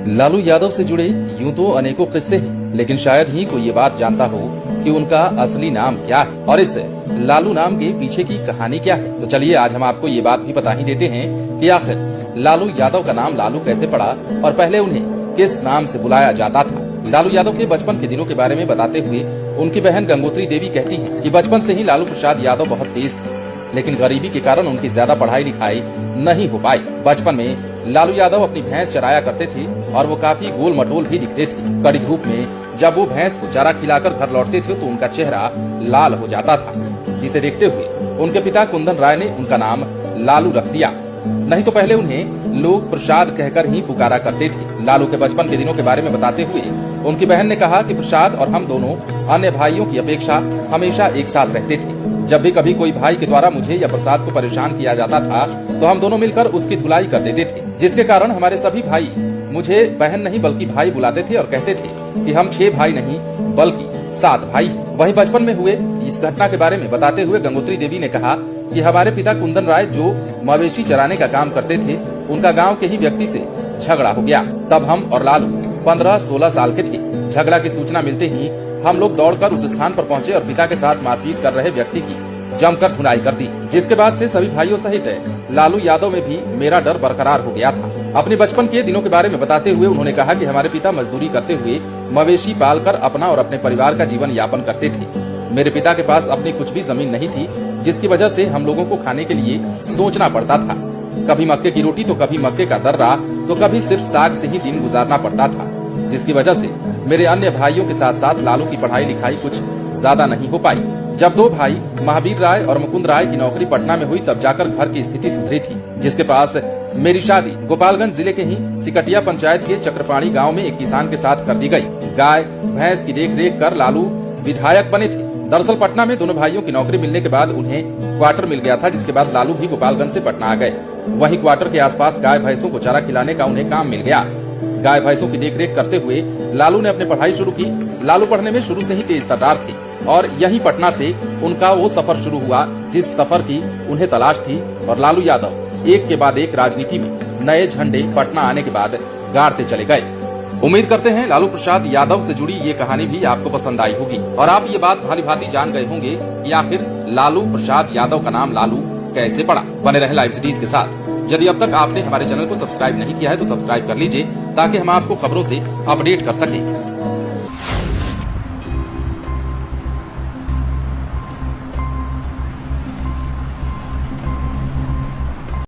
लालू यादव से जुड़े यूं तो अनेकों किस्से हैं, लेकिन शायद ही कोई ये बात जानता हो कि उनका असली नाम क्या है और इस लालू नाम के पीछे की कहानी क्या है। तो चलिए आज हम आपको ये बात भी बता ही देते हैं कि आखिर लालू यादव का नाम लालू कैसे पड़ा और पहले उन्हें किस नाम से बुलाया जाता था। लालू यादव के बचपन के दिनों के बारे में बताते हुए उनकी बहन गंगोत्री देवी कहती है कि बचपन से ही लालू प्रसाद यादव बहुत तेज थे, लेकिन गरीबी के कारण उनकी ज्यादा पढ़ाई लिखाई नहीं हो पाई। बचपन में लालू यादव अपनी भैंस चराया करते थे और वो काफी गोल मटोल भी दिखते थे। कड़ी धूप में जब वो भैंस को चारा खिलाकर घर लौटते थे तो उनका चेहरा लाल हो जाता था, जिसे देखते हुए उनके पिता कुंदन राय ने उनका नाम लालू रख दिया। नहीं तो पहले उन्हें लोग प्रसाद कहकर ही पुकारा करते थे। लालू के बचपन के दिनों के बारे में बताते हुए उनकी बहन ने कहा कि प्रसाद और हम दोनों अन्य भाइयों की अपेक्षा हमेशा एक साथ रहते थे। जब भी कभी कोई भाई के द्वारा मुझे या प्रसाद को परेशान किया जाता था तो हम दोनों मिलकर उसकी धुलाई कर देते थे, जिसके कारण हमारे सभी भाई मुझे बहन नहीं बल्कि भाई बुलाते थे और कहते थे कि हम 6 भाई नहीं बल्कि 7 भाई। वहीं बचपन में हुए इस घटना के बारे में बताते हुए गंगोत्री देवी ने कहा कि हमारे पिता कुंदन राय जो मवेशी चराने का काम करते थे, उनका गांव के ही व्यक्ति से झगड़ा हो गया। तब हम और लालू 15-16 साल के थे। झगड़ा की सूचना मिलते ही हम लोग दौड़कर उस स्थान पर पहुंचे और पिता के साथ मारपीट कर रहे व्यक्ति की जमकर धुलाई कर दी, जिसके बाद से सभी भाइयों सहित लालू यादव में भी मेरा डर बरकरार हो गया था। अपने बचपन के दिनों के बारे में बताते हुए उन्होंने कहा कि हमारे पिता मजदूरी करते हुए मवेशी पालकर अपना और अपने परिवार का जीवन यापन करते थे। मेरे पिता के पास अपनी कुछ भी जमीन नहीं थी, जिसकी वजह से हम लोगों को खाने के लिए सोचना पड़ता था। कभी मक्के की रोटी तो कभी मक्के का दर्रा तो कभी सिर्फ साग से ही दिन गुजारना पड़ता था, जिसकी वजह से मेरे अन्य भाइयों के साथ साथ लालू की पढ़ाई लिखाई कुछ ज्यादा नहीं हो पाई। जब 2 भाई महावीर राय और मुकुंद राय की नौकरी पटना में हुई तब जाकर घर की स्थिति सुधरी थी, जिसके पास मेरी शादी गोपालगंज जिले के ही सिकटिया पंचायत के चक्रपाणी गांव में एक किसान के साथ कर दी गई। गाय भैंस की देखरेख कर लालू विधायक बने थे। दरअसल पटना में दोनों भाइयों की नौकरी मिलने के बाद उन्हें क्वार्टर मिल गया था, जिसके बाद लालू भी गोपालगंज से पटना आ गए। वहीं क्वार्टर के आसपास गाय भैंसों को चारा खिलाने का उन्हें काम मिल गया। गाय भैंसों की देखरेख करते हुए लालू ने अपनी पढ़ाई शुरू की। लालू पढ़ने में शुरू से ही तेज तर्रार थे और यही पटना से उनका वो सफर शुरू हुआ जिस सफर की उन्हें तलाश थी। और लालू यादव एक के बाद एक राजनीति में नए झंडे पटना आने के बाद गाड़ते चले गए। उम्मीद करते हैं लालू प्रसाद यादव से जुड़ी ये कहानी भी आपको पसंद आई होगी और आप ये बात भाली भांति जान गए होंगे कि आखिर लालू प्रसाद यादव का नाम लालू कैसे पड़ा। बने रहे लाइव सिटीज के साथ। यदि अब तक आपने हमारे चैनल को सब्सक्राइब नहीं किया है तो सब्सक्राइब कर लीजिए ताकि हम आपको खबरों से अपडेट कर सकें।